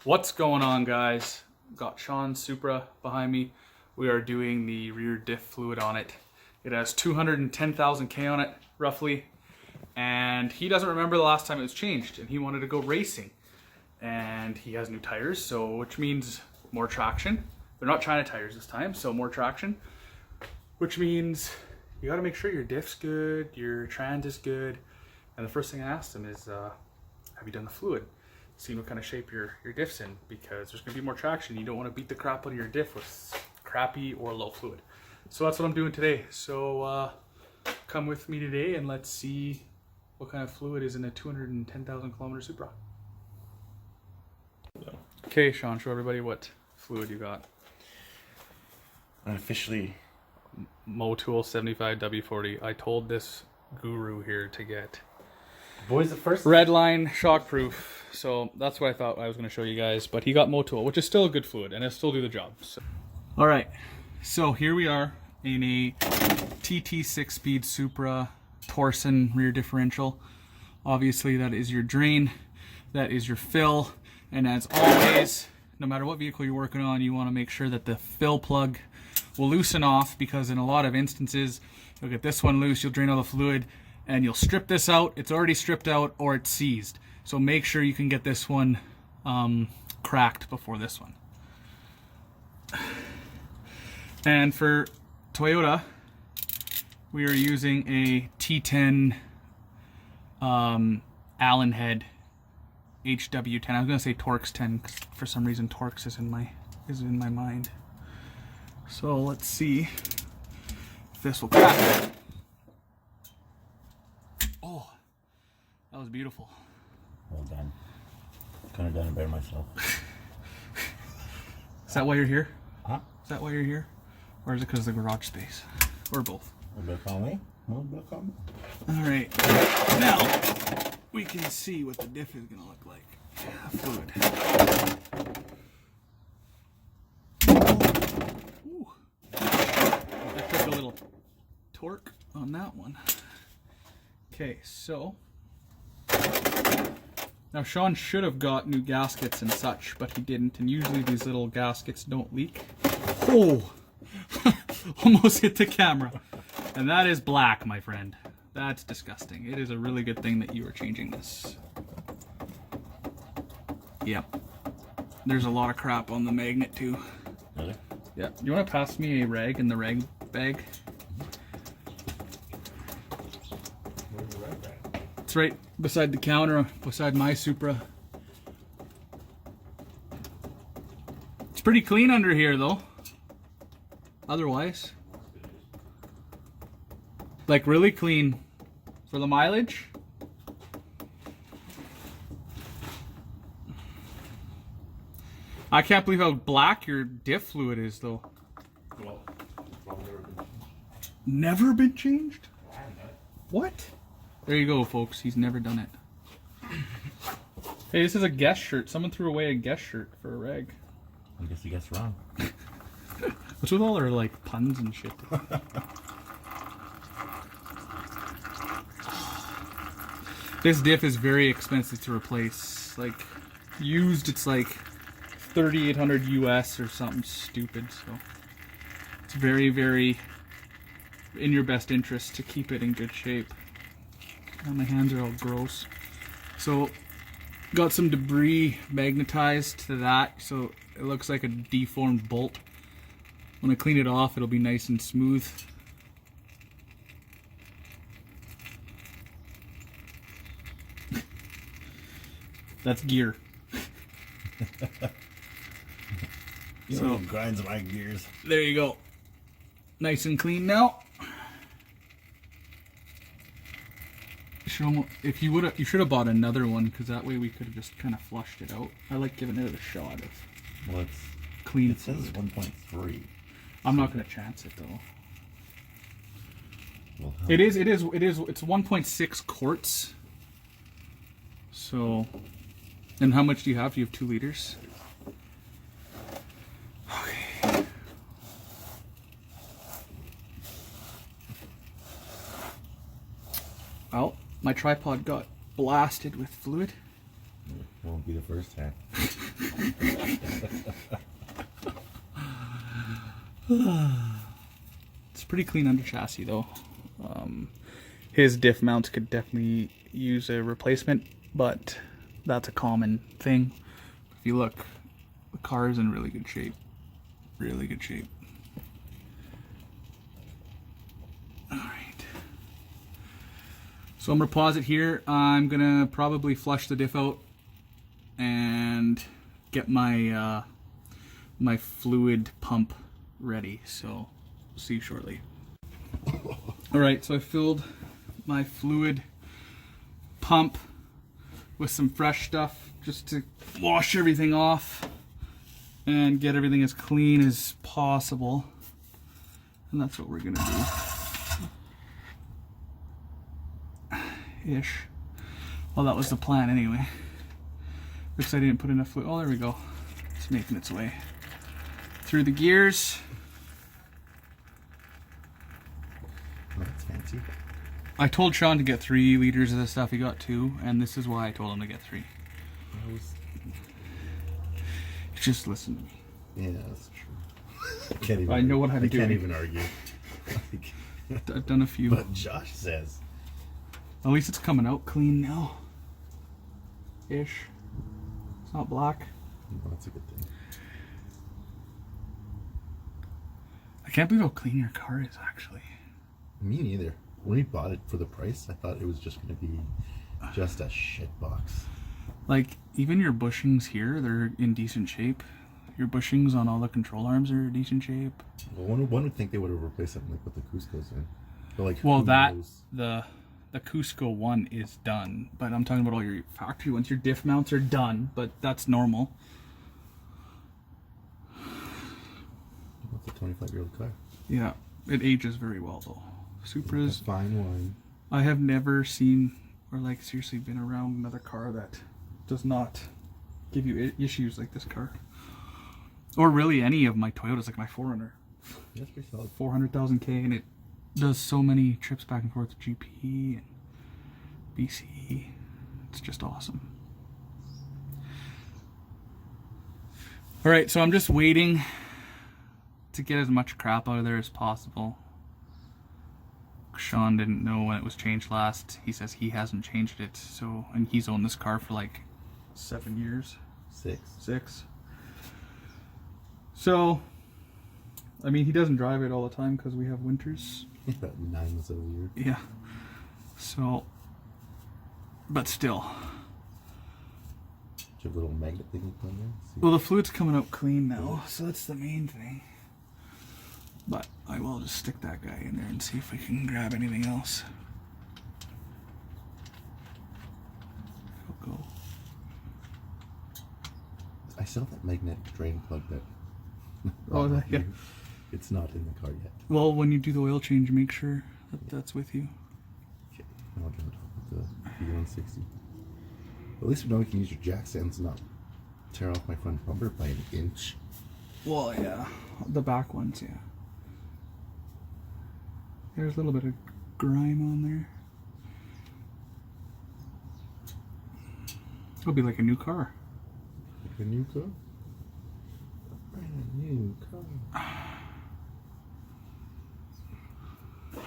What's going on, guys? Got Mkiv Supra behind me. We are doing the rear diff fluid on it. It has 210,000 K on it, roughly. And he doesn't remember the last time it was changed, and he wanted to go racing. And he has new tires, so which means more traction. They're not China tires this time, so more traction. Which means you gotta make sure your diff's good, your trans is good. And the first thing I asked him is, have you done the fluid? See what kind of shape your diff's in, because there's gonna be more traction. You don't want to beat the crap out of your diff with crappy or low fluid. So that's what I'm doing today. So come with me today and let's see what kind of fluid is in a 210,000 kilometer Supra. Okay, Sean, show everybody what fluid you got. Unofficially, Motul 75W40. I told this guru here to get boys, the first red line shockproof, so that's what I thought I was going to show you guys. But he got Motul, which is still a good fluid, and it'll still do the job. So. All right, so here we are in a TT 6-speed Supra Torsen rear differential. Obviously, that is your drain, that is your fill, and as always, no matter what vehicle you're working on, you want to make sure that the fill plug will loosen off, because in a lot of instances, you'll get this one loose, you'll drain all the fluid, and you'll strip this out. It's already stripped out or it's seized. So make sure you can get this one cracked before this one. And for Toyota, we are using a T10 Allen head HW10. I was gonna say Torx 10 because for some reason Torx is in my mind. So let's see if this will crack. Oh, that was beautiful. Well done. Could have done it better myself. Is that why you're here? Huh? Is that why you're here? Or is it because of the garage space? Or both? A bit on me. A bit on me. Alright, now we can see what the diff is going to look like. Fluid. Ooh. That took a little torque on that one. Okay, so now Sean should have got new gaskets and such, but he didn't, and usually these little gaskets don't leak. Oh! Almost hit the camera. And that is black, my friend. That's disgusting. It is a really good thing that you are changing this. Yep. There's a lot of crap on the magnet too. Really? Yeah. You want to pass me a rag in the rag bag? Where's the red bag? It's right beside the counter, beside my Supra. It's pretty clean under here though. Otherwise. Like really clean for the mileage. I can't believe how black your diff fluid is though. Well, Never been changed? I haven't done it. What? There you go, folks. He's never done it. Hey, this is a guest shirt. Someone threw away a guest shirt for a rag. I guess you guessed wrong. What's with all their like puns and shit? This diff is very expensive to replace. Like used, it's like 3,800 US or something stupid. So it's very, very in your best interest to keep it in good shape. And my hands are all gross. So got some debris magnetized to that, so it looks like a deformed bolt. When I clean it off, it'll be nice and smooth. That's gear. So grinds my gears. There you go. Nice and clean now. If you would have, you should have bought another one, because that way we could have just kind of flushed it out. I like giving it a shot of Well, it's clean. it says 1.3. I'm not going to chance it though. Well, It's 1.6 quarts. So, and how much do you have? Do you have 2 liters? Okay. Well, my tripod got blasted with fluid. Won't be the first time. It's pretty clean under chassis though. His diff mounts could definitely use a replacement, but that's a common thing. If you look, the car is in really good shape. Really good shape. Alright. So I'm gonna pause it here. I'm gonna probably flush the diff out and get my my fluid pump ready. So see you shortly. Alright, so I filled my fluid pump with some fresh stuff just to wash everything off and get everything as clean as possible. And that's what we're gonna do. Ish. Well, that was the plan anyway. Looks like I didn't put enough fluid. Oh, there we go. It's making its way through the gears. Oh, that's fancy. I told Sean to get 3 liters of this stuff. He got 2, and this is why I told him to get 3. Just listen to me. Yeah, that's true. I can't even. I know what I'm doing. I can't even argue. I've done a few. But Josh says. At least it's coming out clean now. Ish. It's not black. No, that's a good thing. I can't believe how clean your car is, actually. Me neither. When we bought it for the price, I thought it was just going to be just a shit box. Like, even your bushings here, they're in decent shape. Your bushings on all the control arms are in decent shape. Well, one would think they would have replaced something like what the Cusco's in. But like, Well, who that, knows? the Cusco one is done. But I'm talking about all your factory ones. Your diff mounts are done, but that's normal. It's a 25-year-old car. Yeah, it ages very well, though. Supra's... A fine wine. I have never seen, or like seriously been around another car that does not give you issues like this car. Or really any of my Toyotas, like my 4Runner. That's pretty solid. 400,000 K, and it does so many trips back and forth to GP and BC. It's just awesome. Alright, so I'm just waiting to get as much crap out of there as possible. Sean didn't know when it was changed last. He says he hasn't changed it, so, and he's owned this car for like 7 years. 6. So, I mean, he doesn't drive it all the time because we have winters. About 9 months of the year. Yeah. So, but still. Your little magnet thing you put on there. See? Well, the fluid's coming out clean now, so that's the main thing. But I will just stick that guy in there and see if we can grab anything else. Go. I still have that magnetic drain plug that. Oh, yeah. It's not in the car yet. Well, when you do the oil change, make sure that that's with you. Okay, now I'll get on top of the B160. At least we know we can use your jack stands and not tear off my front bumper by an inch. Well, yeah. The back ones, yeah. There's a little bit of grime on there. It'll be like a new car. Like a new car? Brand new car.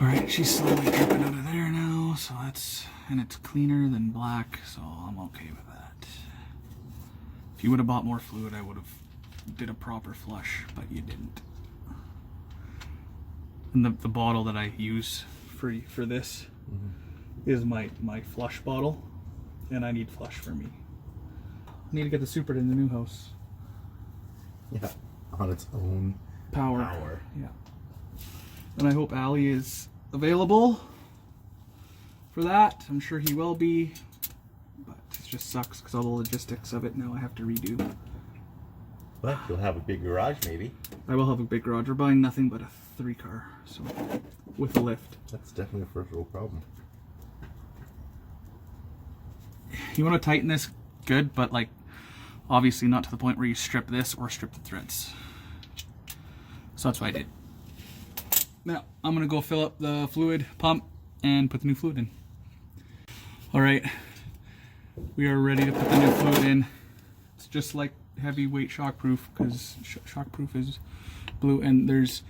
Alright, she's slowly dripping out of there now, so that's, and it's cleaner than black, so I'm okay with that. If you would have bought more fluid, I would have did a proper flush, but you didn't. And the bottle that I use for this is my flush bottle, and I need flush for me. I need to get the Supra in the new house. Yeah, on its own Power. Yeah. And I hope Ali is available for that. I'm sure he will be, but it just sucks because all the logistics of it now I have to redo. But you'll have a big garage, maybe. I will have a big garage. We're buying nothing but a 3-car, so with a lift. That's definitely a first world problem. You want to tighten this good, but like obviously not to the point where you strip this or strip the threads. So that's what I did. Now I'm gonna go fill up the fluid pump and put the new fluid in. All right, We are ready to put the new fluid in. It's just like heavyweight shockproof, because shockproof is blue, and there's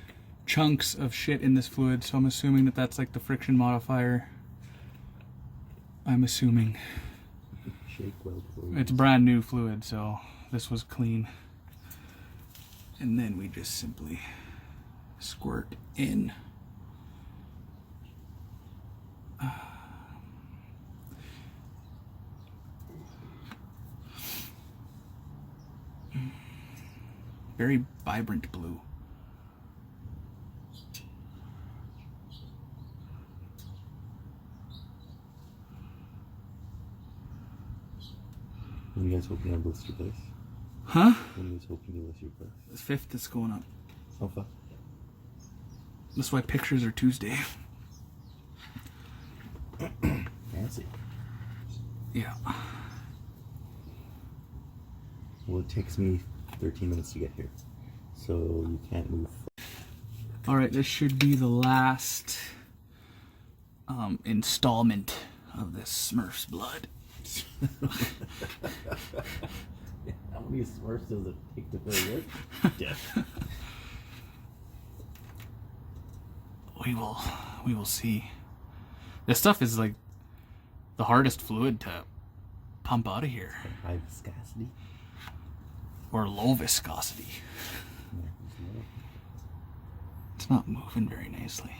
chunks of shit in this fluid, so I'm assuming that that's like the friction modifier. I'm assuming. Shake weld fluid. It's brand new fluid, so this was clean. And then we just simply squirt in. Very vibrant blue. When you guys hoping to list your place? Huh? When you guys hoping to list your place? The 5th is going up. Oh fuck. That's why pictures are Tuesday. Fancy. Yeah. Well, it takes me 13 minutes to get here, so you can't move. Alright, this should be the last installment of this Smurf's blood. How many Smurfs does it take to fill your death? We will see. This stuff is like the hardest fluid to pump out of here. High viscosity. Or low viscosity. It's not moving very nicely.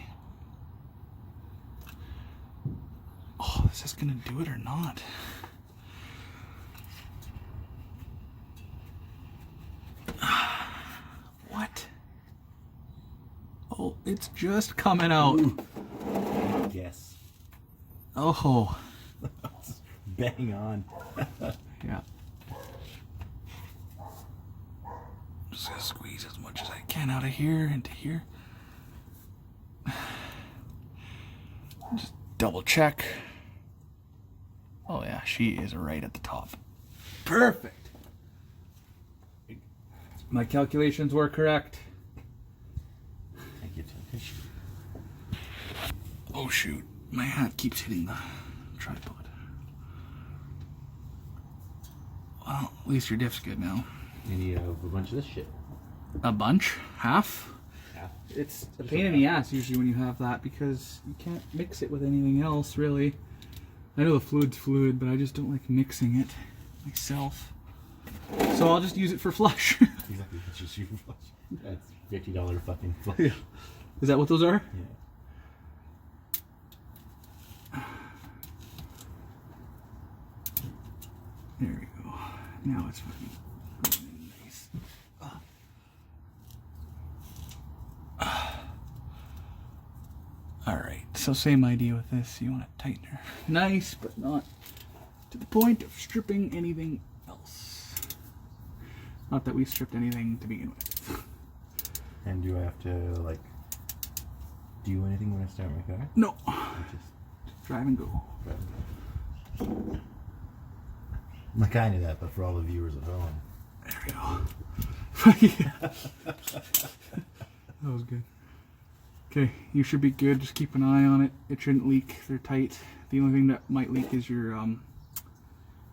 Oh, is this gonna do it or not? What? Oh, it's just coming out. Ooh. Yes. Oh. Bang on. Yeah. Just gonna squeeze as much as I can out of here into here. Just double check. Oh yeah, she is right at the top. Perfect. My calculations were correct. Thank you, tissue. Oh shoot, my hat keeps hitting the tripod. Well, at least your diff's good now. And you have a bunch of this shit. A bunch? Half? Half. It's a pain in the ass usually when you have that, because you can't mix it with anything else really. I know the fluid's fluid, but I just don't like mixing it myself. So I'll just use it for flush. Exactly, it's just you flush. That's $50 fucking flush. Yeah. Is that what those are? Yeah. There we go. Now it's fucking really nice. Alright, so same idea with this. You want to tighten her nice, but not to the point of stripping anything else. Not that we stripped anything to begin with. And do I have to, like, do anything when I start my car? No. Or just Drive and go. drive? I kind of that, but for all the viewers at home. There we go. Yeah. That was good. Okay, you should be good. Just keep an eye on it. It shouldn't leak. They're tight. The only thing that might leak is your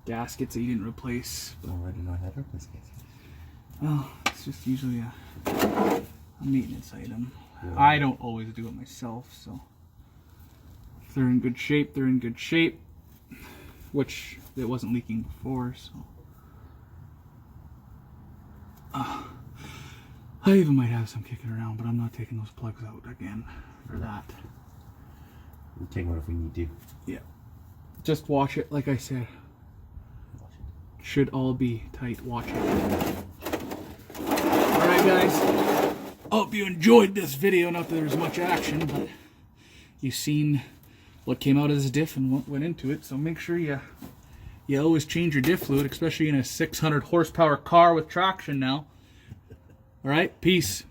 gaskets that you didn't replace. Oh, I didn't know I had replace gaskets. Well, it's just usually a maintenance item. Yeah. I don't always do it myself, so if they're in good shape, they're in good shape. Which it wasn't leaking before, so. I even might have some kicking around, but I'm not taking those plugs out again for that. We'll take one if we need to. Yeah. Just watch it, like I said. Should all be tight. Watch it. Alright guys. Hope you enjoyed this video. Not that there was much action, but you've seen what came out of this diff and what went into it. So make sure you always change your diff fluid, especially in a 600 horsepower car with traction now. Alright, peace.